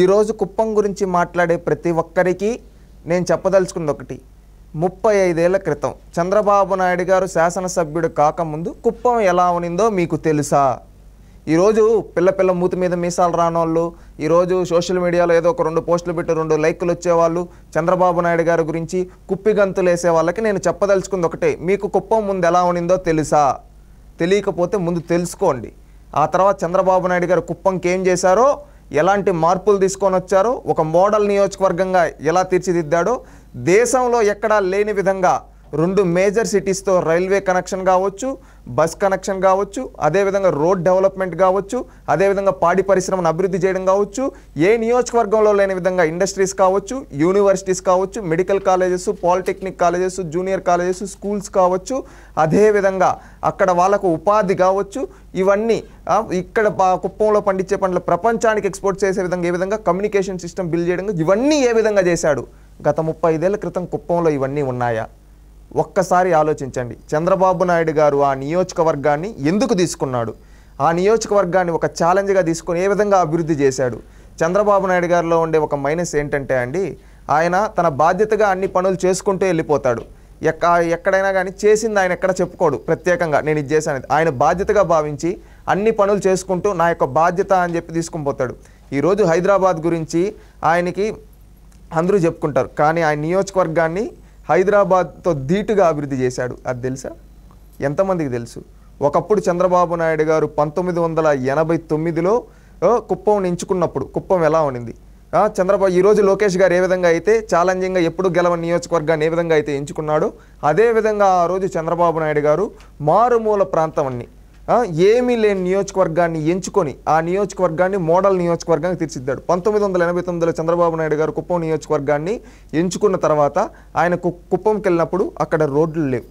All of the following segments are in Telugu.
ఈరోజు కుప్పం గురించి మాట్లాడే ప్రతి ఒక్కరికి నేను చెప్పదలుచుకుంది ఒకటి. 35 ఏళ్ల క్రితం చంద్రబాబు నాయుడు గారు శాసనసభ్యుడు కాకముందు కుప్పం ఎలా ఉనిందో మీకు తెలుసా? ఈరోజు పిల్ల మూతి మీద మీసాలు రానోళ్ళు, ఈరోజు సోషల్ మీడియాలో ఏదో ఒక 2 పోస్టులు పెట్టి 2 లైకులు వచ్చేవాళ్ళు, చంద్రబాబు నాయుడు గారి గురించి కుప్పిగంతులు వేసే వాళ్ళకి నేను చెప్పదలుచుకుంది ఒకటే, మీకు కుప్పం ముందు ఎలా ఉనిందో తెలుసా? తెలియకపోతే ముందు తెలుసుకోండి. ఆ తర్వాత చంద్రబాబు నాయుడు గారు కుప్పంకి ఏం చేశారో, ఎలాంటి మార్పులు తీసుకొని వచ్చారో, ఒక మోడల్ నియోజకవర్గంగా ఎలా తీర్చిదిద్దాడో, దేశంలో ఎక్కడా లేని విధంగా 2 మేజర్ సిటీస్తో రైల్వే కనెక్షన్ కావచ్చు, బస్ కనెక్షన్ కావచ్చు, అదేవిధంగా రోడ్ డెవలప్మెంట్ కావచ్చు, అదేవిధంగా పాడి పరిశ్రమను అభివృద్ధి చేయడం కావచ్చు, ఏ నియోజకవర్గంలో లేని విధంగా ఇండస్ట్రీస్ కావచ్చు, యూనివర్సిటీస్ కావచ్చు, medical colleges, polytechnic colleges, junior colleges, schools కావచ్చు, అదేవిధంగా అక్కడ వాళ్ళకు ఉపాధి కావచ్చు, ఇవన్నీ ఇక్కడ కుప్పంలో పండించే పంటలు ప్రపంచానికి ఎక్స్పోర్ట్ చేసే విధంగా ఏ విధంగా కమ్యూనికేషన్ సిస్టమ్ బిల్డ్ చేయడం, ఇవన్నీ ఏ విధంగా చేశాడు? గత 35 ఏళ్ల క్రితం కుప్పంలో ఇవన్నీ ఉన్నాయా? ఒక్కసారి ఆలోచించండి. చంద్రబాబు నాయుడు గారు ఆ నియోజకవర్గాన్ని ఎందుకు తీసుకున్నాడు? ఆ నియోజకవర్గాన్ని ఒక ఛాలెంజ్గా తీసుకొని ఏ విధంగా అభివృద్ధి చేశాడు? చంద్రబాబు నాయుడు గారిలో ఉండే ఒక మైనస్ ఏంటంటే అండి, ఆయన తన బాధ్యతగా అన్ని పనులు చేసుకుంటూ వెళ్ళిపోతాడు. ఎక్కడైనా కానీ చేసింది ఆయన ఎక్కడ చెప్పుకోడు ప్రత్యేకంగా నేను ఇది చేశాను. ఆయన బాధ్యతగా భావించి అన్ని పనులు చేసుకుంటూ నా యొక్క బాధ్యత అని చెప్పి తీసుకుని పోతాడు. ఈరోజు హైదరాబాద్ గురించి ఆయనకి అందరూ చెప్పుకుంటారు, కానీ ఆయన నియోజకవర్గాన్ని హైదరాబాద్తో ధీటుగా అభివృద్ధి చేశాడు. అది తెలుసా? ఎంతమందికి తెలుసు? ఒకప్పుడు చంద్రబాబు నాయుడు గారు 1989లో కుప్పం ఎంచుకున్నప్పుడు కుప్పం ఎలా ఉండింది? చంద్రబాబు ఈరోజు లోకేష్ గారు ఏ విధంగా అయితే ఛాలెంజింగ్గా ఎప్పుడు గెలవని నియోజకవర్గాన్ని ఏ విధంగా అయితే ఎంచుకున్నాడో, అదేవిధంగా ఆ రోజు చంద్రబాబు నాయుడు గారు మారుమూల ప్రాంతం అన్ని ఏమీ లేని నియోజకవర్గాన్ని ఎంచుకొని ఆ నియోజకవర్గాన్ని మోడల్ నియోజకవర్గాన్ని తీర్చిదిద్దాడు. 1989లో చంద్రబాబు నాయుడు గారు కుప్పం నియోజకవర్గాన్ని ఎంచుకున్న తర్వాత ఆయన కుప్పంకి వెళ్ళినప్పుడు అక్కడ రోడ్లు లేవు.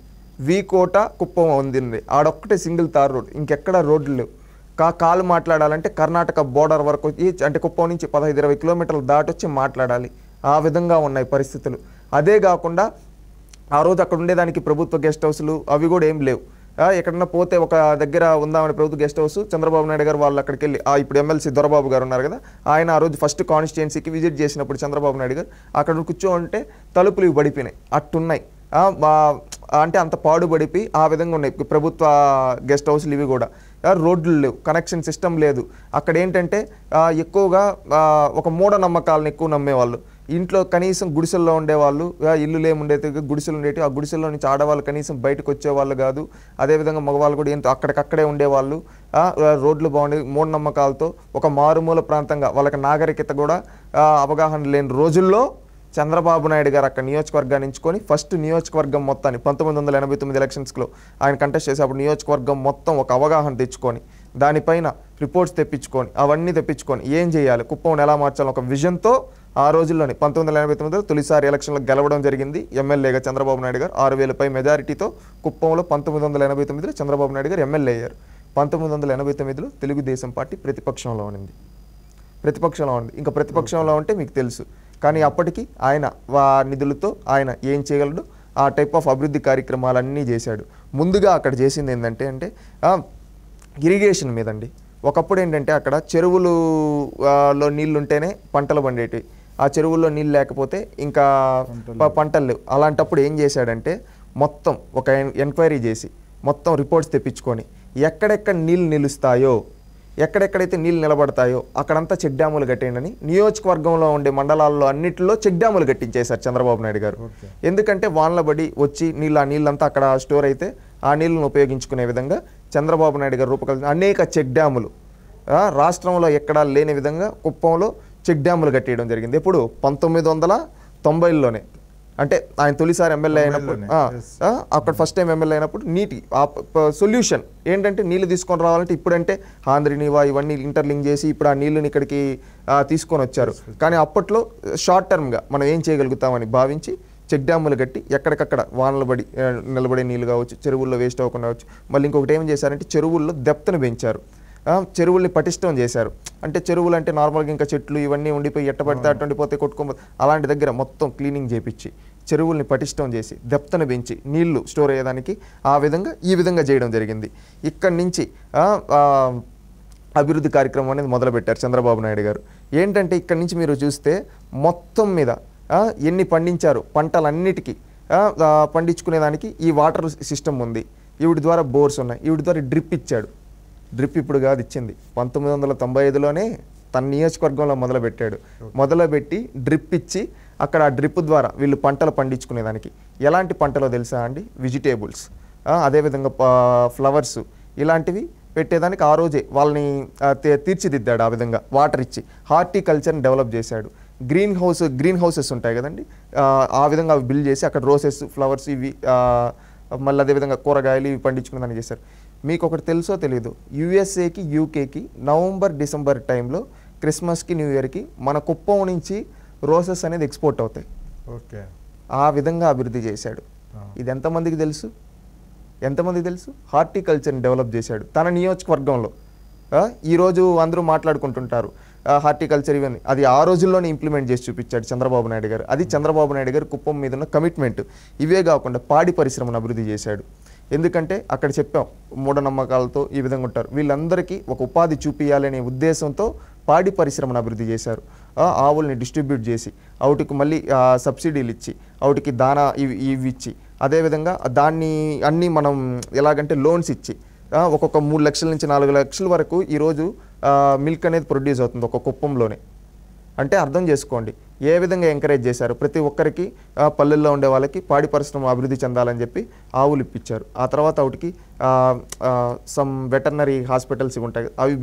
వీకోట కుప్పం ఉంది, ఆడొక్కటే సింగిల్ తార్ రోడ్, ఇంకెక్కడ రోడ్లు లేవు. కాలు మాట్లాడాలంటే కర్ణాటక బోర్డర్ వరకు అంటే కుప్పం నుంచి 15-20 కిలోమీటర్లు దాటొచ్చి మాట్లాడాలి. ఆ విధంగా ఉన్నాయి పరిస్థితులు. అదే కాకుండా ఆ రోజు అక్కడ ఉండేదానికి ప్రభుత్వ గెస్ట్ హౌస్లు అవి కూడా ఏం లేవు. ఎక్కడన్నా పోతే ఒక దగ్గర ఉందామని ప్రభుత్వ గెస్ట్ హౌస్ చంద్రబాబు నాయుడు గారు వాళ్ళు అక్కడికి వెళ్ళి ఇప్పుడు ఎమ్మెల్సీ దొరబాబు గారు ఉన్నారు కదా, ఆయన ఆ రోజు ఫస్ట్ కాన్స్టిట్యుయెన్సీకి విజిట్ చేసినప్పుడు చంద్రబాబు నాయుడు గారు అక్కడ కూర్చోంటే తలుపులు పడిపోయినాయి, అట్టున్నాయి. అంటే అంత పాడుపడిపోయి ఆ విధంగా ఉన్నాయి ప్రభుత్వ గెస్ట్ హౌస్లు. ఇవి కూడా రోడ్లు లేవు, కనెక్షన్ సిస్టమ్ లేదు. అక్కడ ఏంటంటే ఎక్కువగా ఒక మూఢనమ్మకాలను ఎక్కువ నమ్మేవాళ్ళు. ఇంట్లో కనీసం గుడిసెల్లో ఉండేవాళ్ళు, ఇల్లులు ఏముండేది గుడిసెలు ఉండేవి. ఆ గుడిసెల్లో నుంచి ఆడవాళ్ళు కనీసం బయటకు వచ్చేవాళ్ళు కాదు. అదేవిధంగా మగవాళ్ళు కూడా ఏంటో అక్కడికక్కడే ఉండేవాళ్ళు. రోడ్లు బాగుండేవి. మూఢనమ్మకాలతో ఒక మారుమూల ప్రాంతంగా వాళ్ళకి నాగరికత కూడా అవగాహన లేని రోజుల్లో చంద్రబాబు నాయుడు గారు అక్కడ నియోజకవర్గాన్ని ఎంచుకొని ఫస్ట్ నియోజకవర్గం మొత్తాన్ని 1989 ఎలక్షన్స్లో ఆయన కంటెస్ట్ చేసేప్పుడు నియోజకవర్గం మొత్తం ఒక అవగాహన తెచ్చుకొని దానిపైన రిపోర్ట్స్ తెప్పించుకొని అవన్నీ తెప్పించుకొని ఏం చేయాలి, కుప్పం ఎలా మార్చాలి ఒక విజన్తో ఆ రోజుల్లోని 1989లో తొలిసారి ఎలక్షన్లో గెలవడం జరిగింది. ఎమ్మెల్యేగా చంద్రబాబు నాయుడు గారు 6,000 పై మెజారిటీతో కుప్పంలో 1989లో చంద్రబాబు నాయుడు గారు ఎమ్మెల్యే అయ్యారు. 1989లో తెలుగుదేశం పార్టీ ప్రతిపక్షంలో ఉంది. ఇంకా ప్రతిపక్షంలో ఉంటే మీకు తెలుసు. కానీ అప్పటికి ఆయన నిధులతో ఆయన ఏం చేయగలడు, ఆ టైప్ ఆఫ్ అభివృద్ధి కార్యక్రమాలన్నీ చేశాడు. ముందుగా అక్కడ చేసింది ఏంటంటే ఇరిగేషన్ మీదండి. ఒకప్పుడు ఏంటంటే అక్కడ చెరువులలో నీళ్ళు ఉంటేనే పంటలు పండేటివి. ఆ చెరువుల్లో నీళ్ళు లేకపోతే ఇంకా పంటలు లేవు. అలాంటప్పుడు ఏం చేశాడంటే మొత్తం ఒక ఎంక్వైరీ చేసి మొత్తం రిపోర్ట్స్ తెప్పించుకొని ఎక్కడెక్కడ నీళ్ళు నిలుస్తాయో, ఎక్కడెక్కడైతే నీళ్ళు నిలబడతాయో అక్కడంతా చెక్ డ్యాములు కట్టేయండి. నియోజకవర్గంలో ఉండే మండలాల్లో అన్నింటిలో చెక్ డ్యాములు కట్టించేశారు చంద్రబాబు నాయుడు గారు. ఎందుకంటే వానల బడి వచ్చి ఆ నీళ్ళంతా అక్కడ స్టోర్ అయితే ఆ నీళ్ళను ఉపయోగించుకునే విధంగా చంద్రబాబు నాయుడు గారు రూపకల్పన అనేక చెక్ డ్యాములు రాష్ట్రంలో ఎక్కడా లేని విధంగా కుప్పంలో చెక్ డ్యాములు కట్టేయడం జరిగింది. ఎప్పుడు 1990లోనే. అంటే ఆయన తొలిసారి ఎమ్మెల్యే అయినప్పుడు అక్కడ ఫస్ట్ టైం ఎమ్మెల్యే అయినప్పుడు నీటి సొల్యూషన్ ఏంటంటే నీళ్ళు తీసుకొని రావాలంటే ఇప్పుడంటే ఆంధ్రనీవా ఇవన్నీ ఇంటర్లింక్ చేసి ఇప్పుడు ఆ నీళ్ళని ఇక్కడికి తీసుకొని వచ్చారు. కానీ అప్పట్లో షార్ట్ టర్మ్గా మనం ఏం చేయగలుగుతామని భావించి చెక్ డ్యాములు కట్టి ఎక్కడికక్కడ వానలు పడి నిలబడే నీళ్ళు కావచ్చు, చెరువుల్లో వేస్ట్ అవ్వకుండా కావచ్చు. మళ్ళీ ఇంకొకటి ఏం చేశారంటే చెరువుల్లో డెప్త్ను పెంచారు, చెరువుల్ని పటిష్టం చేశారు. అంటే చెరువులు అంటే నార్మల్గా ఇంకా చెట్లు ఇవన్నీ ఉండిపోయి ఎట్టబడితే అటువంటి పోతే కొట్టుకోబోతే అలాంటి దగ్గర మొత్తం క్లీనింగ్ చేపించి చెరువుల్ని పటిష్టం చేసి డెప్త్ను పెంచి నీళ్లు స్టోర్ అయ్యేదానికి ఈ విధంగా చేయడం జరిగింది. ఇక్కడి నుంచి అభివృద్ధి కార్యక్రమం అనేది మొదలుపెట్టారు చంద్రబాబు నాయుడు గారు. ఏంటంటే ఇక్కడ నుంచి మీరు చూస్తే మొత్తం మీద ఎన్ని పండించారు పంటలన్నిటికీ పండించుకునేదానికి ఈ వాటర్ సిస్టమ్ ఉంది. ఈవిడి ద్వారా బోర్స్ ఉన్నాయి. ఈవిడి ద్వారా డ్రిప్ ఇచ్చాడు. డ్రిప్ ఇప్పుడు కాదు ఇచ్చింది, 1995లోనే తన నియోజకవర్గంలో మొదలుపెట్టి డ్రిప్ ఇచ్చి అక్కడ ఆ డ్రిప్ ద్వారా వీళ్ళు పంటలు పండించుకునేదానికి ఎలాంటి పంటలో తెలుసా అండి, వెజిటేబుల్స్, అదేవిధంగా ఫ్లవర్స్ ఇలాంటివి పెట్టేదానికి ఆ రోజే వాళ్ళని తీర్చిదిద్దాడు. ఆ విధంగా వాటర్ ఇచ్చి హార్టికల్చర్ని డెవలప్ చేశాడు. గ్రీన్ హౌసెస్ ఉంటాయి కదండి, ఆ విధంగా అవి బిల్డ్ చేసి అక్కడ రోసెస్, ఫ్లవర్స్ ఇవి మళ్ళీ అదేవిధంగా కూరగాయలు ఇవి పండించుకునేదాన్ని చేశారు. మీకు ఒకటి తెలుసో తెలీదు, యూఎస్ఏకి యూకేకి నవంబర్ డిసెంబర్ టైంలో క్రిస్మస్కి న్యూ ఇయర్కి మన కుప్పం నుంచి రోసెస్ అనేది ఎక్స్పోర్ట్ అవుతాయి. ఓకే, ఆ విధంగా అభివృద్ధి చేశాడు. ఇది ఎంతమందికి తెలుసు? హార్టికల్చర్ని డెవలప్ చేశాడు తన నియోజకవర్గంలో. ఈరోజు అందరూ మాట్లాడుకుంటుంటారు హార్టికల్చర్ ఇవన్నీ, అది ఆ రోజుల్లోనే ఇంప్లిమెంట్ చేసి చూపించాడు చంద్రబాబు నాయుడు గారు. అది చంద్రబాబు నాయుడు గారు కుప్పం మీద ఉన్న కమిట్మెంట్. ఇవే కాకుండా పాడి పరిశ్రమను అభివృద్ధి చేశాడు. ఎందుకంటే అక్కడ చెప్పాం మూఢనమ్మకాలతో ఈ విధంగా ఉంటారు, వీళ్ళందరికీ ఒక ఉపాధి చూపించాలనే ఉద్దేశంతో పాడి పరిశ్రమను అభివృద్ధి చేశారు. ఆవుల్ని డిస్ట్రిబ్యూట్ చేసి వాటికి మళ్ళీ సబ్సిడీలు ఇచ్చి వాటికి దానా ఇవి ఇచ్చి, అదేవిధంగా దాన్ని అన్నీ మనం ఎలాగంటే లోన్స్ ఇచ్చి ఒక్కొక్క 3 లక్షల నుంచి 4 లక్షల వరకు ఈరోజు మిల్క్ అనేది ప్రొడ్యూస్ అవుతుంది ఒక కుప్పంలోనే. అంటే అర్థం చేసుకోండి ఏ విధంగా ఎంకరేజ్ చేశారు. ప్రతి ఒక్కరికి పల్లెల్లో ఉండే వాళ్ళకి పాడి పరిశ్రమ అభివృద్ధి చెందాలని చెప్పి ఆవులు ఇప్పించారు. ఆ తర్వాత వాటికి సమ్ వెటర్నరీ హాస్పిటల్స్ ఉంటాయి, అవి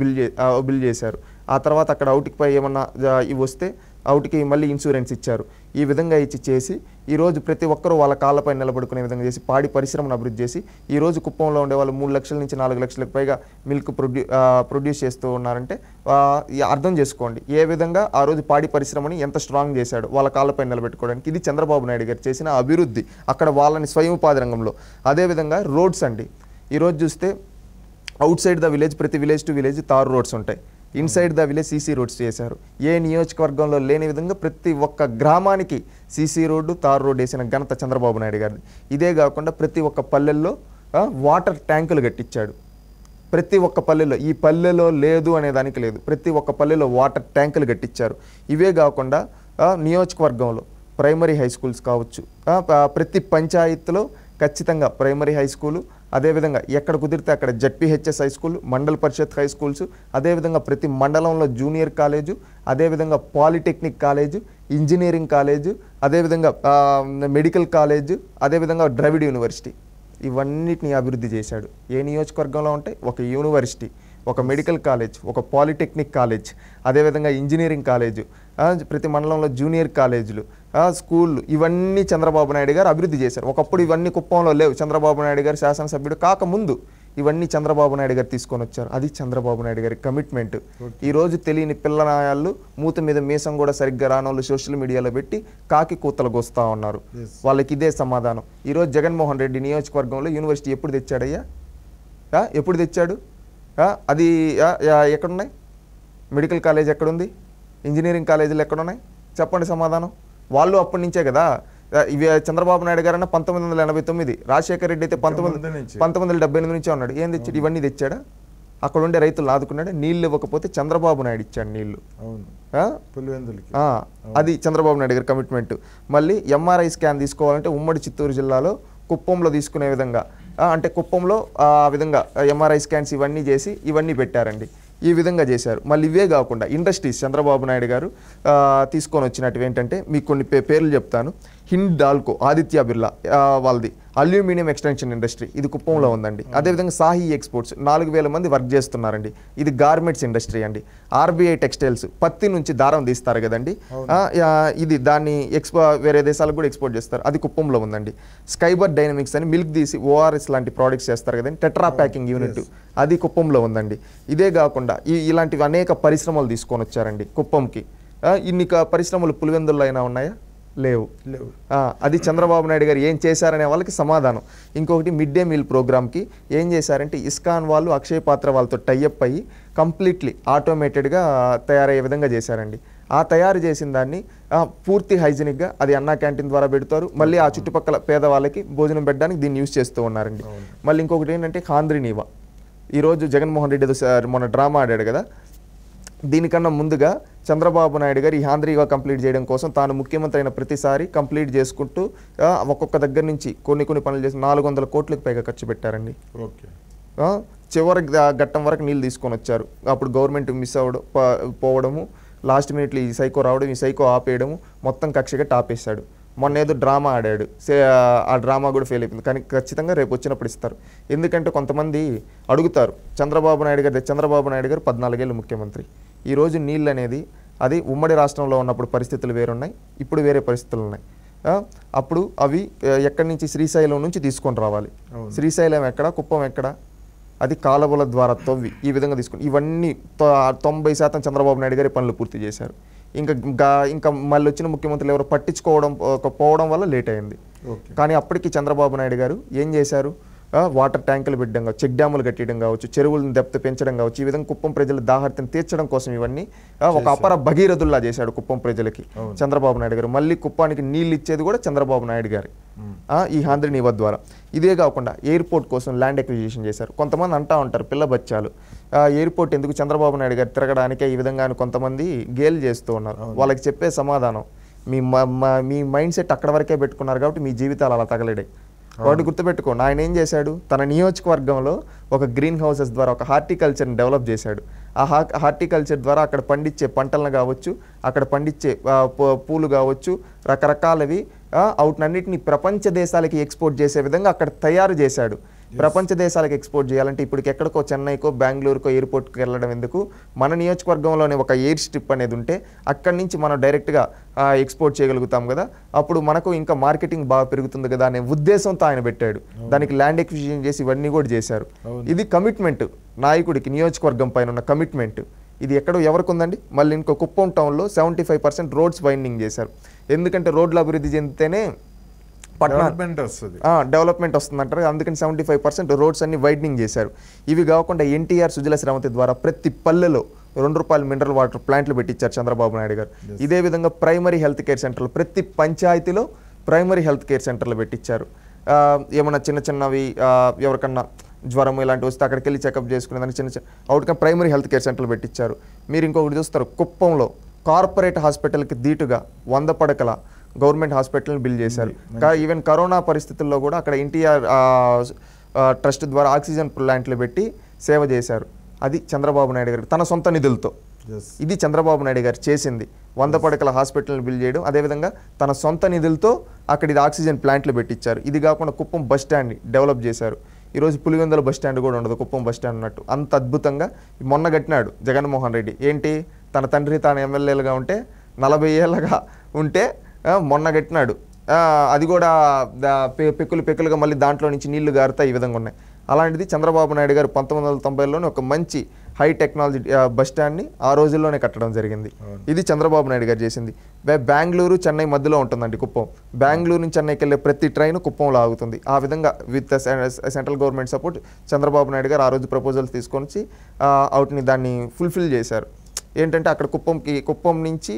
బిల్డ్ చేశారు. ఆ తర్వాత అక్కడ అవుటికి ఏమన్నా ఇవి వస్తే అవుటికి మళ్ళీ ఇన్సూరెన్స్ ఇచ్చారు. ఈ విధంగా చేసి ఈరోజు ప్రతి ఒక్కరూ వాళ్ళ కాళ్ళపై నిలబడుకునే విధంగా చేసి పాడి పరిశ్రమను అభివృద్ధి చేసి ఈరోజు కుప్పంలో ఉండే వాళ్ళు 3 లక్షల నుంచి 4 లక్షలకు పైగా మిల్క్ ప్రొడ్యూస్ చేస్తూ ఉన్నారంటే అర్థం చేసుకోండి ఏ విధంగా ఆ రోజు పాడి పరిశ్రమని ఎంత స్ట్రాంగ్ చేశాడు వాళ్ళ కాళ్ళపై నిలబెట్టుకోవడానికి. ఇది చంద్రబాబు నాయుడు గారు చేసిన అభివృద్ధి అక్కడ వాళ్ళని స్వయం ఉపాధి రంగంలో. అదేవిధంగా రోడ్స్ అండి, ఈరోజు చూస్తే అవుట్ సైడ్ ద విలేజ్ ప్రతి విలేజ్ టు విలేజ్ తారు రోడ్స్ ఉంటాయి, inside the village CC roads చేశారు. ఏ నియోజకవర్గంలో లేని విధంగా ప్రతి ఒక్క గ్రామానికి సీసీ రోడ్డు తారు రోడ్డు వేసిన ఘనత చంద్రబాబు నాయుడు గారిది. ఇదే కాకుండా ప్రతి ఒక్క పల్లెల్లో వాటర్ ట్యాంకులు కట్టించాడు. ప్రతి ఒక్క పల్లెలో, ఈ పల్లెలో లేదు అనే దానికి లేదు, ప్రతి ఒక్క పల్లెలో వాటర్ ట్యాంకులు కట్టించారు. ఇవే కాకుండా నియోజకవర్గంలో ప్రైమరీ హై స్కూల్స్ కావచ్చు, ప్రతి పంచాయతీలో ఖచ్చితంగా ప్రైమరీ హై స్కూలు, అదేవిధంగా ఎక్కడ కుదిరితే అక్కడ జడ్పీహెచ్ఎస్ హై స్కూల్, మండల పరిషత్ హై స్కూల్స్, అదేవిధంగా ప్రతి మండలంలో జూనియర్ కాలేజు, అదేవిధంగా పాలిటెక్నిక్ కాలేజు, ఇంజనీరింగ్ కాలేజు, అదేవిధంగా మెడికల్ కాలేజు, అదేవిధంగా ద్రవిడ్ యూనివర్సిటీ, ఇవన్నిటిని అభివృద్ధి చేశాడు. ఏ నియోజకవర్గంలో ఉంటాయి? ఒక యూనివర్సిటీ, ఒక మెడికల్ కాలేజ్, ఒక పాలిటెక్నిక్ కాలేజ్, అదేవిధంగా ఇంజనీరింగ్ కాలేజు, ప్రతి మండలంలో జూనియర్ కాలేజీలు, స్కూళ్ళు, ఇవన్నీ చంద్రబాబు నాయుడు గారు అభివృద్ధి చేశారు. ఒకప్పుడు ఇవన్నీ కుప్పంలో లేవు. చంద్రబాబు నాయుడు గారు శాసనసభ్యుడు కాకముందు ఇవన్నీ చంద్రబాబు నాయుడు గారు తీసుకొని వచ్చారు. అది చంద్రబాబు నాయుడు గారి కమిట్మెంట్. ఈరోజు తెలియని పిల్లనాయాళ్ళు మూత మీద మీసం కూడా సరిగ్గా రానోళ్ళు సోషల్ మీడియాలో పెట్టి కాకి కూతలు కోస్తా ఉన్నారు. వాళ్ళకి ఇదే సమాధానం. ఈరోజు జగన్మోహన్ రెడ్డి నియోజకవర్గంలో యూనివర్సిటీ ఎప్పుడు తెచ్చాడయ్యా? ఎప్పుడు తెచ్చాడు? అది ఎక్కడున్నాయి? మెడికల్ కాలేజ్ ఎక్కడుంది? ఇంజనీరింగ్ కాలేజీలు ఎక్కడున్నాయి? చెప్పండి సమాధానం. వాళ్ళు అప్పటి నుంచే కదా. ఇవి చంద్రబాబు నాయుడు గారన్నా 1989, రాజశేఖర రెడ్డి అయితే 1978 నుంచే ఉన్నాడు. ఏం తెచ్చాడు? ఇవన్నీ తెచ్చాడా? అక్కడ ఉండే రైతులు ఆదుకున్నాడు. నీళ్ళు ఇవ్వకపోతే చంద్రబాబు నాయుడు ఇచ్చాడు నీళ్లు. అది చంద్రబాబు నాయుడు గారి కమిట్మెంట్. మళ్ళీ ఎంఆర్ఐ స్కాన్ తీసుకోవాలంటే ఉమ్మడి చిత్తూరు జిల్లాలో కుప్పంలో తీసుకునే విధంగా, అంటే కుప్పంలో ఆ విధంగా ఎంఆర్ఐ స్కాన్స్ ఇవన్నీ చేసి ఇవన్నీ పెట్టారండి. ఈ విధంగా చేశారు. మళ్ళీ ఇవే కాకుండా ఇండస్ట్రీస్ చంద్రబాబు నాయుడు గారు తీసుకొని వచ్చినట్టు ఏంటంటే మీకు కొన్ని పేర్లు చెప్తాను. హిండాల్కో, ఆదిత్య బిర్లా వాళ్ళది అల్యూమినియం ఎక్స్టెన్షన్ ఇండస్ట్రీ, ఇది కుప్పంలో ఉందండి. అదేవిధంగా సాహి ఎక్స్పోర్ట్స్ 4000 మంది వర్క్ చేస్తున్నారండి. ఇది గార్మెంట్స్ ఇండస్ట్రీ అండి. ఆర్బీఐ టెక్స్టైల్స్ పత్తి నుంచి దారం తీస్తారు కదండి, ఇది దాన్ని వేరే దేశాలకు కూడా ఎక్స్పోర్ట్ చేస్తారు, అది కుప్పంలో ఉందండి. స్కైబర్ డైనమిక్స్ అని మిల్క్ తీసి ఓఆర్ఎస్ లాంటి ప్రోడక్ట్స్ చేస్తారు కదండి, టెట్రా ప్యాకింగ్ యూనిట్, అది కుప్పంలో ఉందండి. ఇదే కాకుండా ఇలాంటివి అనేక పరిశ్రమలు తీసుకొని వచ్చారండి కుప్పంకి. ఇన్ని పరిశ్రమలు పులివెందుల్లో అయినా ఉన్నాయా? లేవు. అది చంద్రబాబు నాయుడు గారు ఏం చేశారనే వాళ్ళకి సమాధానం. ఇంకొకటి మిడ్ డే మీల్ ప్రోగ్రామ్కి ఏం చేశారంటే ఇస్కాన్ వాళ్ళు అక్షయ పాత్ర వాళ్ళతో టైఅప్ అయ్యి కంప్లీట్లీ ఆటోమేటెడ్గా తయారయ్యే విధంగా చేశారండి. ఆ తయారు చేసిన దాన్ని పూర్తి హైజీనిక్గా అది అన్నా క్యాంటీన్ ద్వారా పెడతారు. మళ్ళీ ఆ చుట్టుపక్కల పేదవాళ్ళకి భోజనం పెట్టడానికి దీన్ని యూజ్ చేస్తూ ఉన్నారండి. మళ్ళీ ఇంకొకటి ఏంటంటే ఖాంద్రీ నీవా, ఈరోజు జగన్మోహన్ రెడ్డి మొన్న డ్రామా ఆడాడు కదా, దీనికన్నా ముందుగా చంద్రబాబు నాయుడు గారు ఈ ఆంధ్రీగా కంప్లీట్ చేయడం కోసం తాను ముఖ్యమంత్రి అయిన ప్రతిసారి కంప్లీట్ చేసుకుంటూ ఒక్కొక్క దగ్గర నుంచి కొన్ని పనులు చేసి 400 కోట్లకు పైగా ఖర్చు పెట్టారండి. ఓకే. చివరి ఘట్టం వరకు నీళ్ళు తీసుకొని వచ్చారు. అప్పుడు గవర్నమెంట్ మిస్ అవ్వడం పోవడము, లాస్ట్ మినిట్లో ఈ సైకో రావడం, ఈ సైకో ఆపేయడము, మొత్తం కక్షగా టాపేశాడు. మొన్న ఏదో డ్రామా ఆడాడు, ఆ డ్రామా కూడా ఫెయిల్ అయిపోయింది. కానీ ఖచ్చితంగా రేపు వచ్చినప్పుడు ఇస్తారు. ఎందుకంటే కొంతమంది అడుగుతారు, చంద్రబాబు నాయుడు గారు 14 ఏళ్ళు ముఖ్యమంత్రి. ఈరోజు నీళ్ళు అనేది అది ఉమ్మడి రాష్ట్రంలో ఉన్నప్పుడు పరిస్థితులు వేరున్నాయి, ఇప్పుడు వేరే పరిస్థితులు ఉన్నాయి. అప్పుడు అవి ఎక్కడి నుంచి, శ్రీశైలం నుంచి తీసుకొని రావాలి. శ్రీశైలం ఎక్కడ, కుప్పం ఎక్కడ, అది కాలువల ద్వారా తవ్వి ఈ విధంగా తీసుకుని ఇవన్నీ 90% చంద్రబాబు నాయుడు గారి పనులు పూర్తి చేశారు. ఇంకా మళ్ళీ వచ్చిన ముఖ్యమంత్రులు ఎవరు పట్టించుకోవడం వల్ల లేట్ అయింది. కానీ అప్పటికి చంద్రబాబు నాయుడు గారు ఏం చేశారు, వాటర్ ట్యాంకులు పెట్టడం కావచ్చు, చెక్ డ్యాములు కట్టడం కావచ్చు, చెరువులను డెప్త్ పెంచడం కావచ్చు, ఈ విధంగా కుప్పం ప్రజల దాహర్తిని తీర్చడం కోసం ఇవన్నీ ఒక అపర భగీరథుల్లా చేశాడు కుప్పం ప్రజలకి చంద్రబాబు నాయుడు గారు. మళ్ళీ కుప్పానికి నీళ్ళు ఇచ్చేది కూడా చంద్రబాబు నాయుడు గారి ఈ ఆంధ్ర నివ ద్వారా. ఇదే కాకుండా ఎయిర్పోర్ట్ కోసం ల్యాండ్ ఎక్విజిషన్ చేశారు. కొంతమంది అంటా ఉంటారు పిల్ల బచ్చాలు, ఎయిర్పోర్ట్ ఎందుకు చంద్రబాబు నాయుడు గారు తిరగడానికే ఈ విధంగా కొంతమంది గేల్ చేస్తూ ఉన్నారు. వాళ్ళకి చెప్పే సమాధానం, మీ మైండ్ సెట్ అక్కడ వరకే పెట్టుకున్నారు కాబట్టి మీ జీవితాలు అలా తగలేడాయి. వాడు గుర్తుపెట్టుకోండి, ఆయన ఏం చేశాడు, తన నియోజకవర్గంలో ఒక గ్రీన్ హౌసెస్ ద్వారా ఒక హార్టికల్చర్ని డెవలప్ చేశాడు. ఆ హార్టికల్చర్ ద్వారా అక్కడ పండించే పంటలను కావచ్చు, అక్కడ పండించే పూలు కావచ్చు, రకరకాలవి అవుట్నన్నిటిని ప్రపంచ దేశాలకి ఎక్స్పోర్ట్ చేసే విధంగా అక్కడ తయారు చేశాడు. ప్రపంచ దేశాలకు ఎక్స్పోర్ట్ చేయాలంటే ఇప్పటికి ఎక్కడికో చెన్నైకో బెంగళూరుకో ఎయిర్పోర్ట్కి వెళ్ళడం ఎందుకు, మన నియోజకవర్గంలోనే ఒక ఎయిర్ స్ట్రిప్ అనేది ఉంటే అక్కడి నుంచి మనం డైరెక్ట్గా ఎక్స్పోర్ట్ చేయగలుగుతాం కదా, అప్పుడు మనకు ఇంకా మార్కెటింగ్ బాగా పెరుగుతుంది కదా అనే ఉద్దేశంతో ఆయన పెట్టాడు. దానికి ల్యాండ్ ఎక్విజిషన్ చేసి ఇవన్నీ కూడా చేశారు. ఇది కమిట్మెంట్, నాయకుడికి నియోజకవర్గం పైన ఉన్న కమిట్మెంట్. ఇది ఎక్కడో ఎవరికి ఉందండి. మళ్ళీ ఇంకో కుప్పం టౌన్లో 75% రోడ్స్ వైండింగ్ చేశారు. ఎందుకంటే రోడ్లు అభివృద్ధి చెందితేనే డెవలప్మెంట్ వస్తుంది అంటారు. అందుకని 75% రోడ్స్ అన్ని వైడనింగ్ చేశారు. ఇవి కాకుండా ఎన్టీఆర్ సుజల శ్రవంతి ద్వారా ప్రతి పల్లెలో ₹2 మినరల్ వాటర్ ప్లాంట్లు పెట్టించారు చంద్రబాబు నాయుడు గారు. ఇదే విధంగా ప్రైమరీ హెల్త్ కేర్ సెంటర్లు ప్రతి పంచాయతీలో ప్రైమరీ హెల్త్ కేర్ సెంటర్లు పెట్టించారు. ఏమన్నా చిన్నవి ఎవరికన్నా జ్వరం ఇలాంటివి వస్తే అక్కడికి వెళ్ళి చెకప్ చేసుకునే దానికి చిన్న అవుట్కమ్ ప్రైమరీ హెల్త్ కేర్ సెంటర్లు పెట్టించారు. మీరు ఇంకొకటి చూస్తారు, కుప్పంలో కార్పొరేట్ హాస్పిటల్కి దీటుగా 100 పడకల గవర్నమెంట్ హాస్పిటల్ని బిల్డ్ చేశారు. ఈవెన్ కరోనా పరిస్థితుల్లో కూడా అక్కడ ఎన్టీఆర్ ట్రస్ట్ ద్వారా ఆక్సిజన్ ప్లాంట్లు పెట్టి సేవ చేశారు. అది చంద్రబాబు నాయుడు గారు తన సొంత నిధులతో. ఇది చంద్రబాబు నాయుడు గారు చేసింది, 100 పడకల హాస్పిటల్ని బిల్డ్ చేయడం. అదేవిధంగా తన సొంత నిధులతో అక్కడ ఇది ఆక్సిజన్ ప్లాంట్లు పెట్టించారు. ఇది కాకుండా కుప్పం బస్ స్టాండ్ని డెవలప్ చేశారు. ఈరోజు పులివెందుల బస్ స్టాండ్ కూడా ఉండదు, కుప్పం బస్ స్టాండ్ ఉన్నట్టు అంత అద్భుతంగా మొన్న కట్టినాడు జగన్మోహన్ రెడ్డి. ఏంటి, తన తండ్రి తాను ఎమ్మెల్యేలుగా ఉంటే 40 ఏళ్ళగా ఉంటే మొన్న కట్టినాడు. అది కూడా పెక్కులుగా మళ్ళీ దాంట్లో నుంచి నీళ్లు గారుతా ఈ విధంగా ఉన్నాయి. అలాంటిది చంద్రబాబు నాయుడు గారు 1990లోనే ఒక మంచి హై టెక్నాలజీ బస్ స్టాండ్ని ఆ రోజుల్లోనే కట్టడం జరిగింది. ఇది చంద్రబాబు నాయుడు గారు చేసింది. బెంగళూరు చెన్నై మధ్యలో ఉంటుందండి కుప్పం. బెంగళూరు నుంచి చెన్నైకి వెళ్ళే ప్రతి ట్రైన్ కుప్పంలో ఆగుతుంది. ఆ విధంగా with central government support Chandrababu Naidu గారు ఆ రోజు ప్రపోజల్స్ తీసుకొని వచ్చి దాన్ని ఫుల్ఫిల్ చేశారు. ఏంటంటే అక్కడ కుప్పం నుంచి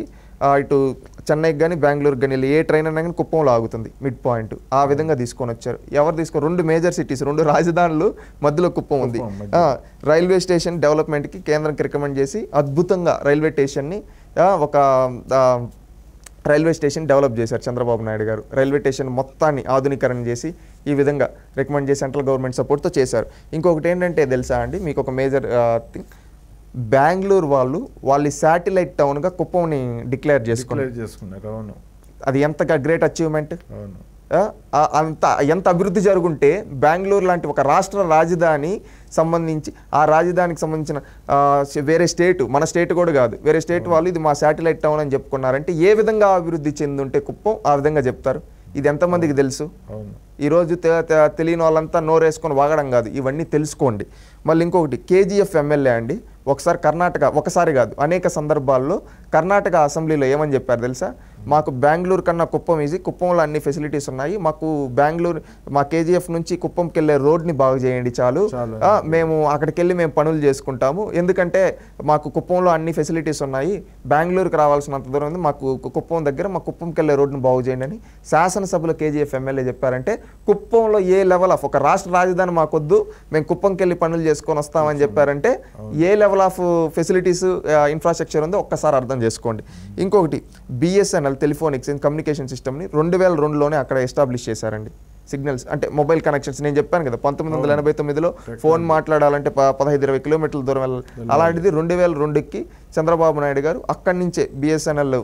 ఇటు చెన్నైకి కానీ బెంగళూరుకి కానీ వెళ్ళి ఏ ట్రైన్ అయినా కానీ కుప్పంలో ఆగుతుంది మిడ్ పాయింట్. ఆ విధంగా తీసుకొని వచ్చారు. ఎవరు 2 మేజర్ సిటీస్, 2 రాజధానులు మధ్యలో కుప్పం ఉంది. రైల్వే స్టేషన్ డెవలప్మెంట్కి కేంద్రంకి రికమెండ్ చేసి అద్భుతంగా రైల్వే స్టేషన్ డెవలప్ చేశారు చంద్రబాబు నాయుడు గారు. రైల్వే స్టేషన్ మొత్తాన్ని ఆధునీకరణ చేసి ఈ విధంగా రికమెండ్ చేసి సెంట్రల్ గవర్నమెంట్ సపోర్ట్తో చేశారు. ఇంకొకటి ఏంటంటే తెలుసా అండి, మీకు ఒక మేజర్ థింగ్, బెంగళూరు వాళ్ళ శాటిలైట్ టౌన్గా కుప్పంని డిక్లేర్ చేసుకున్నారు. అవును, అది ఎంత గ్రేట్ అచీవ్మెంట్. ఎంత అభివృద్ధి జరుగుంటే బెంగళూరు లాంటి ఒక రాష్ట్ర రాజధాని సంబంధించి ఆ రాజధానికి సంబంధించిన వేరే స్టేట్, మన స్టేట్ కూడా కాదు, వేరే స్టేట్ వాళ్ళు ఇది మా శాటిలైట్ టౌన్ అని చెప్పుకున్నారంటే ఏ విధంగా అభివృద్ధి చెందుంటే కుప్పం ఆ విధంగా చెప్తారు. ఇది ఎంతమందికి తెలుసు? ఈరోజు తెలియని వాళ్ళంతా నోరేసుకొని వాగడం కాదు, ఇవన్నీ తెలుసుకోండి. మళ్ళీ ఇంకొకటి, కేజీఎఫ్ ఎమ్మెల్యే అండి ఒకసారి కాదు అనేక సందర్భాల్లో కర్ణాటక అసెంబ్లీలో ఏమని చెప్పారు తెలుసా, మాకు బెంగళూరు కన్నా కుప్పం ఈజీ, కుప్పంలో అన్ని ఫెసిలిటీస్ ఉన్నాయి, మాకు బెంగళూరు మా కేజీఎఫ్ నుంచి కుప్పంకి వెళ్ళే రోడ్ని బాగు చేయండి చాలు, మేము అక్కడికి వెళ్ళి మేము పనులు చేసుకుంటాము, ఎందుకంటే మాకు కుప్పంలో అన్ని ఫెసిలిటీస్ ఉన్నాయి, బెంగళూరుకి రావాల్సినంత దూరం ఉంది, మాకు కుప్పం దగ్గర మా కుప్పంకి వెళ్ళే రోడ్ని బాగు చేయండి అని శాసనసభలో కేజీఎఫ్ ఎమ్మెల్యే చెప్పారంటే కుప్పంలో ఏ లెవెల్ ఆఫ్, ఒక రాష్ట్ర రాజధాని మాకొద్దు, మేము కుప్పంకి వెళ్ళి పనులు చేసుకొని వస్తామని చెప్పారంటే ఏ లెవెల్ ఆఫ్ ఫెసిలిటీస్ ఇన్ఫ్రాస్ట్రక్చర్ ఉందో ఒక్కసారి అర్థం చేసుకోండి. ఇంకొకటి బిఎస్ఎన్ఎల్ టెలిఫోన్ ఎక్స్చేంజ్ కమ్యూనికేషన్ సిస్టమ్ని 2002లోనే అక్కడ ఎస్టాబ్లిష్ చేశారండి. సిగ్నల్స్ అంటే మొబైల్ కనెక్షన్స్, నేను చెప్పాను కదా 1989లో ఫోన్ మాట్లాడాలంటే 15-20 కిలోమీటర్ల దూరం వెళ్ళాలి, అలాంటిది 2002కి చంద్రబాబు నాయుడు గారు అక్కడి నుంచే బిఎస్ఎన్ఎల్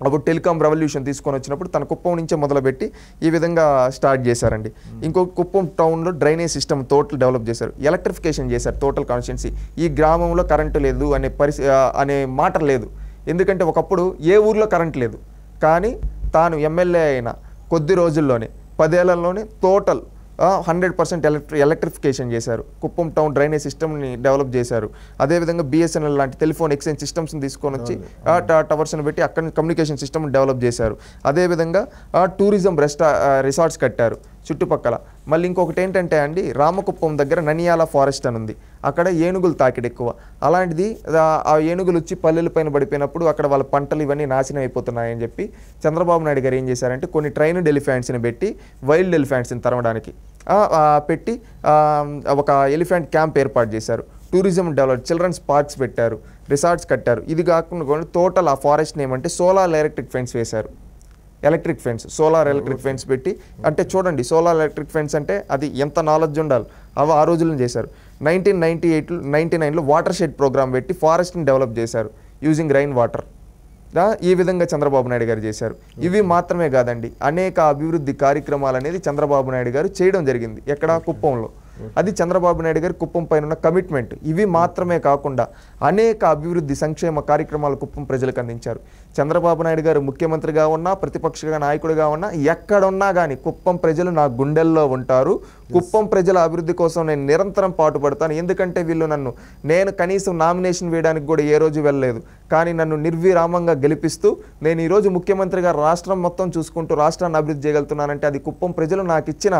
అప్పుడు టెలికాం రెవల్యూషన్ తీసుకొని వచ్చినప్పుడు తన కుప్పం నుంచే మొదలుపెట్టి ఈ విధంగా స్టార్ట్ చేశారండి. ఇంకొక కుప్పం టౌన్లో డ్రైనేజ్ సిస్టమ్ టోటల్ డెవలప్ చేశారు, ఎలక్ట్రిఫికేషన్ చేశారు టోటల్ కాన్స్టిట్యున్సీ. ఈ గ్రామంలో కరెంటు లేదు అనే మాట లేదు, ఎందుకంటే ఒకప్పుడు ఏ ఊర్లో కరెంట్ లేదు, కానీ తాను ఎమ్మెల్యే అయిన కొద్ది రోజుల్లోనే 10 ఏళ్లలోనే టోటల్ 100% ఎలక్ట్రిఫికేషన్ చేశారు, కుప్పం టౌన్ డ్రైనేజ్ సిస్టమ్ని డెవలప్ చేశారు. అదేవిధంగా బిఎస్ఎన్ఎల్ లాంటి టెలిఫోన్ ఎక్స్చేంజ్ సిస్టమ్స్ని తీసుకొని వచ్చి టవర్స్ని పెట్టి అక్కడ కమ్యూనికేషన్ సిస్టమ్ని డెవలప్ చేశారు. అదేవిధంగా టూరిజం రిసార్ట్స్ కట్టారు చుట్టుపక్కల. మళ్ళీ ఇంకొకటి ఏంటంటే అండి, రామకుప్పం దగ్గర ననియాల ఫారెస్ట్ అని ఉంది, అక్కడ ఏనుగులు తాకిడి ఎక్కువ, అలాంటిది ఆ ఏనుగులు వచ్చి పల్లెల పైన పడిపోయినప్పుడు అక్కడ వాళ్ళ పంటలు ఇవన్నీ నాశనం అయిపోతున్నాయని చెప్పి చంద్రబాబు నాయుడు గారు ఏం చేశారంటే కొన్ని ట్రైన్డ్ ఎలిఫెంట్స్ని పెట్టి వైల్డ్ ఎలిఫెంట్స్ని తరమడానికి పెట్టి ఒక ఎలిఫెంట్ క్యాంప్ ఏర్పాటు చేశారు, టూరిజం డెవలప్, చిల్డ్రన్స్ పార్క్స్ పెట్టారు, రిసార్ట్స్ కట్టారు. ఇది కాకుండా టోటల్ ఆ ఫారెస్ట్ని ఏమంటే సోలార్ ఎలక్ట్రిక్ ఫెన్స్ వేశారు, సోలార్ ఎలక్ట్రిక్ ఫెన్స్ పెట్టి, అంటే చూడండి సోలార్ ఎలక్ట్రిక్ ఫెన్స్ అంటే అది ఎంత నాలెడ్జ్ ఉండాలి, అవి ఆ రోజులను చేశారు. 1999లో వాటర్ షెడ్ ప్రోగ్రామ్ పెట్టి ఫారెస్ట్ని డెవలప్ చేశారు యూజింగ్ రైన్ వాటర్. ఈ విధంగా చంద్రబాబు నాయుడు గారు చేశారు. ఇవి మాత్రమే కాదండి, అనేక అభివృద్ధి కార్యక్రమాలు అనేది చంద్రబాబు నాయుడు గారు చేయడం జరిగింది ఎక్కడ కుప్పంలో. అది చంద్రబాబు నాయుడు గారి కుప్పం పైన ఉన్న కమిట్మెంట్. ఇవి మాత్రమే కాకుండా అనేక అభివృద్ధి సంక్షేమ కార్యక్రమాలు కుప్పం ప్రజలకు అందించారు. చంద్రబాబు నాయుడు గారు ముఖ్యమంత్రిగా ఉన్నా, ప్రతిపక్ష నాయకుడిగా ఉన్నా, ఎక్కడున్నా కానీ కుప్పం ప్రజలు నా గుండెల్లో ఉంటారు. కుప్పం ప్రజల అభివృద్ధి కోసం నేను నిరంతరం పాటుపడతాను. ఎందుకంటే వీళ్ళు నేను కనీసం నామినేషన్ వేయడానికి కూడా ఏ రోజు వెళ్ళలేదు, కానీ నన్ను నిర్విరామంగా గెలిపిస్తూ నేను ఈరోజు ముఖ్యమంత్రిగా రాష్ట్రం మొత్తం చూసుకుంటూ రాష్ట్రాన్ని అభివృద్ధి చేయగలుగుతున్నానంటే అది కుప్పం ప్రజలు నాకు ఇచ్చిన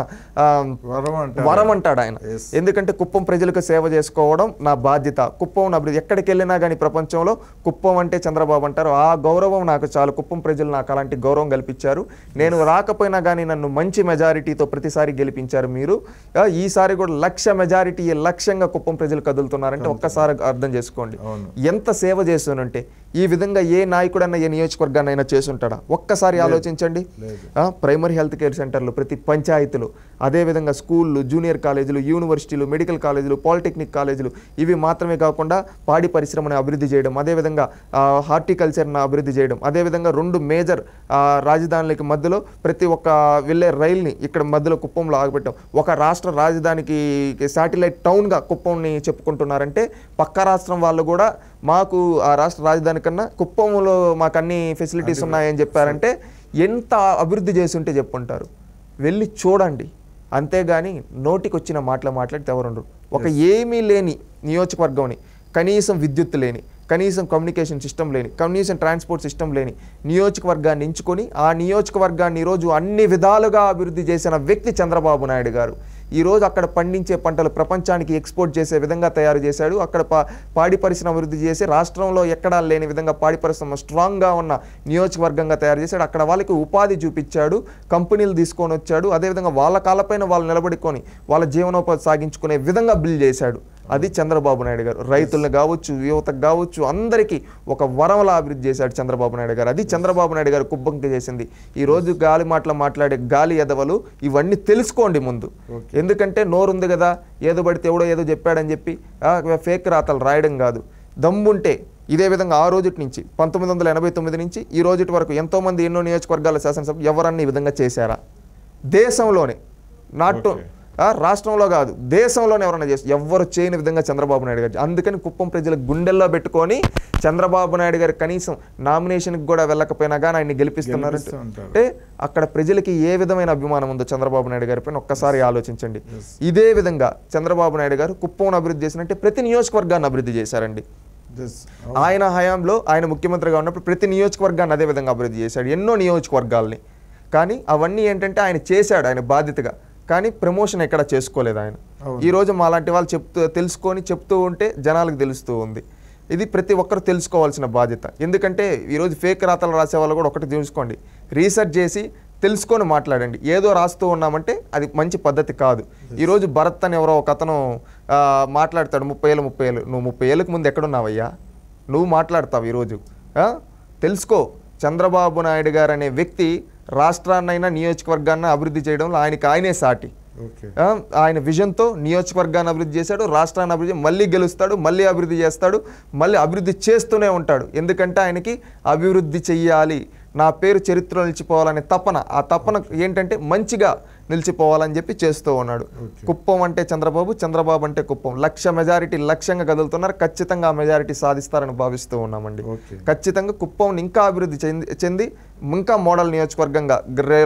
వరం అంటాడు ఆయన. ఎందుకంటే కుప్పం ప్రజలకు సేవ చేసుకోవడం నా బాధ్యత. కుప్పం అభివృద్ధి ఎక్కడికి వెళ్ళినా కానీ ప్రపంచంలో కుప్పం అంటే చంద్రబాబు అంటారు. ఆ గౌరవం నాకు చాలు. కుప్పం ప్రజలు నాకు అలాంటి గౌరవం కల్పించారు. నేను రాకపోయినా కానీ నన్ను మంచి మెజారిటీతో ప్రతిసారి గెలిపించారు మీరు. ఈసారి కూడా 1,00,000 మెజారిటీ లక్ష్యంగా కుప్పం ప్రజలు కదులుతున్నారంటే ఒక్కసారి అర్థం చేసుకోండి ఎంత సేవ చేస్తానంటే. ఈ విధంగా ఏ నాయకుడన్నా ఏ నియోజకవర్గాన్నైనా చేసుంటాడా? ఒక్కసారి ఆలోచించండి. ప్రైమరీ హెల్త్ కేర్ సెంటర్లు ప్రతి పంచాయతీలు, అదేవిధంగా స్కూళ్ళు, జూనియర్ కాలేజీలు, యూనివర్సిటీలు, మెడికల్ కాలేజీలు, పాలిటెక్నిక్ కాలేజీలు, ఇవి మాత్రమే కాకుండా పాడి పరిశ్రమను అభివృద్ధి చేయడం, అదేవిధంగా హార్టికల్చర్ను అభివృద్ధి చేయడం, అదేవిధంగా 2 మేజర్ రాజధానులకి మధ్యలో ప్రతి ఒక్క వెళ్ళే రైల్ని ఇక్కడ మధ్యలో కుప్పంలో ఆగబెట్టాం. ఒక రాష్ట్ర రాజధానికి శాటిలైట్ టౌన్గా కుప్పంని చెప్పుకుంటున్నారంటే పక్క రాష్ట్రం వాళ్ళు కూడా మాకు ఆ రాష్ట్ర రాజధాని కన్నా కుప్పంలో మాకు అన్ని ఫెసిలిటీస్ ఉన్నాయని చెప్పారంటే ఎంత అభివృద్ధి చేసి ఉంటే చెప్పుంటారు. వెళ్ళి చూడండి. అంతేగాని నోటికి వచ్చిన మాట్లాడితే ఎవరుండరు. ఒక ఏమీ లేని నియోజకవర్గంని, కనీసం విద్యుత్ లేని, కనీసం కమ్యూనికేషన్ సిస్టమ్ లేని, కనీసం ట్రాన్స్పోర్ట్ సిస్టమ్ లేని నియోజకవర్గాన్ని ఎంచుకొని ఆ నియోజకవర్గాన్ని ఈరోజు అన్ని విధాలుగా అభివృద్ధి చేసిన వ్యక్తి చంద్రబాబు నాయుడు గారు. ఈరోజు అక్కడ పండించే పంటలు ప్రపంచానికి ఎక్స్పోర్ట్ చేసే విధంగా తయారు చేశాడు. అక్కడ పాడి పరిశ్రమ అభివృద్ధి చేసి రాష్ట్రంలో ఎక్కడా లేని విధంగా పాడి పరిశ్రమ స్ట్రాంగ్గా ఉన్న నియోజకవర్గంగా తయారు చేశాడు. అక్కడ వాళ్ళకి ఉపాధి చూపించాడు, కంపెనీలు తీసుకొని వచ్చాడు. అదేవిధంగా వాళ్ళ కాళ్ళపైన వాళ్ళు నిలబడుకొని వాళ్ళ జీవనోపాధి సాగించుకునే విధంగా బిల్డ్ చేశాడు. అది చంద్రబాబు నాయుడు గారు. రైతులను కావచ్చు, యువతకు కావచ్చు, అందరికీ ఒక వరంలా అభివృద్ధి చేశాడు చంద్రబాబు నాయుడు గారు. అది చంద్రబాబు నాయుడు గారు కుప్పంకి చేసింది. ఈరోజు గాలి మాటలు మాట్లాడే గాలి ఎదవలు ఇవన్నీ తెలుసుకోండి ముందు. ఎందుకంటే నోరుంది కదా, ఏదో పడితే ఎవడో ఏదో చెప్పాడని చెప్పి ఫేక్ రాతలు రాయడం కాదు. దమ్ముంటే ఇదే విధంగా ఆ రోజు నుంచి 1989 నుంచి ఈ రోజు వరకు ఎంతోమంది ఎన్నో నియోజకవర్గాల శాసనసభ ఎవరన్నా ఈ విధంగా చేశారా? దేశంలోనే, నాట్ రాష్ట్రంలో కాదు, దేశంలోనే ఎవరైనా చేసి ఎవ్వరు చేయని విధంగా చంద్రబాబు నాయుడు గారు. అందుకని కుప్పం ప్రజల గుండెల్లో పెట్టుకొని చంద్రబాబు నాయుడు గారు కనీసం నామినేషన్కి కూడా వెళ్ళకపోయినా కానీ ఆయన్ని గెలిపిస్తున్నారంటే అక్కడ ప్రజలకి ఏ విధమైన అభిమానం ఉందో చంద్రబాబు నాయుడు గారి పైన ఒక్కసారి ఆలోచించండి. ఇదే విధంగా చంద్రబాబు నాయుడు గారు కుప్పం అభివృద్ధి చేసినట్టే ప్రతి నియోజకవర్గాన్ని అభివృద్ధి చేశారండి. ఆయన హయాంలో ఆయన ముఖ్యమంత్రిగా ఉన్నప్పుడు ప్రతి నియోజకవర్గాన్ని అదే విధంగా అభివృద్ధి చేశాడు, ఎన్నో నియోజకవర్గాల్ని. కానీ అవన్నీ ఏంటంటే ఆయన చేశాడు ఆయన బాధ్యతగా, కానీ ప్రమోషన్ ఎక్కడ చేసుకోలేదు ఆయన. ఈరోజు మాలాంటి వాళ్ళు తెలుసుకొని చెప్తూ ఉంటే జనాలకు తెలుస్తూ ఉంది. ఇది ప్రతి ఒక్కరు తెలుసుకోవాల్సిన బాధ్యత. ఎందుకంటే ఈరోజు ఫేక్ రాతలు రాసే వాళ్ళు కూడా ఒకటి తెలుసుకోండి, రీసెర్చ్ చేసి తెలుసుకొని మాట్లాడండి. ఏదో రాస్తూ ఉన్నామంటే అది మంచి పద్ధతి కాదు. ఈరోజు భరత్ అని ఎవరో ఒక అతను మాట్లాడతాడు 30 ఏళ్ళు నువ్వు 30 ఏళ్ళకి ముందు ఎక్కడున్నావయ్యా, నువ్వు మాట్లాడతావు ఈరోజు. తెలుసుకో, చంద్రబాబు నాయుడు గారు అనే వ్యక్తి రాష్ట్రాన్నైనా నియోజకవర్గాన్ని అభివృద్ధి చేయడంలో ఆయనే సాటి. ఆయన విజన్తో నియోజకవర్గాన్ని అభివృద్ధి చేశాడు, రాష్ట్రాన్ని అభివృద్ధి, మళ్ళీ గెలుస్తాడు, మళ్ళీ అభివృద్ధి చేస్తాడు, మళ్ళీ అభివృద్ధి చేస్తూనే ఉంటాడు. ఎందుకంటే ఆయనకి అభివృద్ధి చెయ్యాలి, నా పేరు చరిత్రలో నిలిచిపోవాలనే తపన. ఆ తపన ఏంటంటే మంచిగా నిలిచిపోవాలని చెప్పి చేస్తూ ఉన్నాడు. కుప్పం అంటే చంద్రబాబు అంటే కుప్పం. 1,00,000 మెజారిటీ లక్ష్యంగా కదులుతున్నారు. ఖచ్చితంగా ఆ మెజారిటీ సాధిస్తారని భావిస్తూ ఉన్నామండి. ఖచ్చితంగా కుప్పం ఇంకా అభివృద్ధి చెంది ఇంకా మోడల్ నియోజకవర్గంగా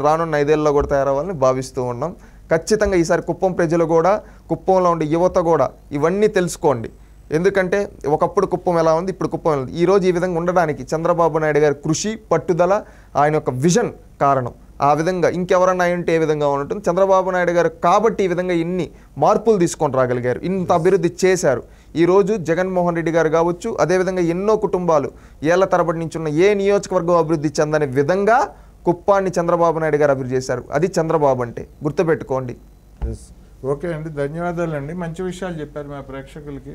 రానున్న 5 ఏళ్ళలో కూడా తయారవ్వాలని భావిస్తూ ఉన్నాం. ఖచ్చితంగా ఈసారి కుప్పం ప్రజలు కూడా, కుప్పంలో ఉండే యువత కూడా ఇవన్నీ తెలుసుకోండి. ఎందుకంటే ఒకప్పుడు కుప్పం ఎలా ఉంది, ఇప్పుడు కుప్పం ఎలా ఉంది. ఈరోజు ఈ విధంగా ఉండడానికి చంద్రబాబు నాయుడు గారి కృషి, పట్టుదల, ఆయన యొక్క విజన్ కారణం. ఆ విధంగా ఇంకెవరన్నా ఉంటే ఏ విధంగా ఉంటుంది, చంద్రబాబు నాయుడు గారు కాబట్టి ఈ విధంగా ఇన్ని మార్పులు తీసుకొని రాగలిగారు, ఇంత అభివృద్ధి చేశారు. ఈరోజు జగన్మోహన్ రెడ్డి గారు కావచ్చు, అదేవిధంగా ఎన్నో కుటుంబాలు ఏళ్ల తరబడి నుంచి ఉన్న ఏ నియోజకవర్గం అభివృద్ధి చెందని విధంగా కుప్పాన్ని చంద్రబాబు నాయుడు గారు అభివృద్ధి చేశారు. అది చంద్రబాబు అంటే, గుర్తుపెట్టుకోండి. ఓకే అండి, ధన్యవాదాలండి. మంచి విషయాలు చెప్పారు మా ప్రేక్షకులకి.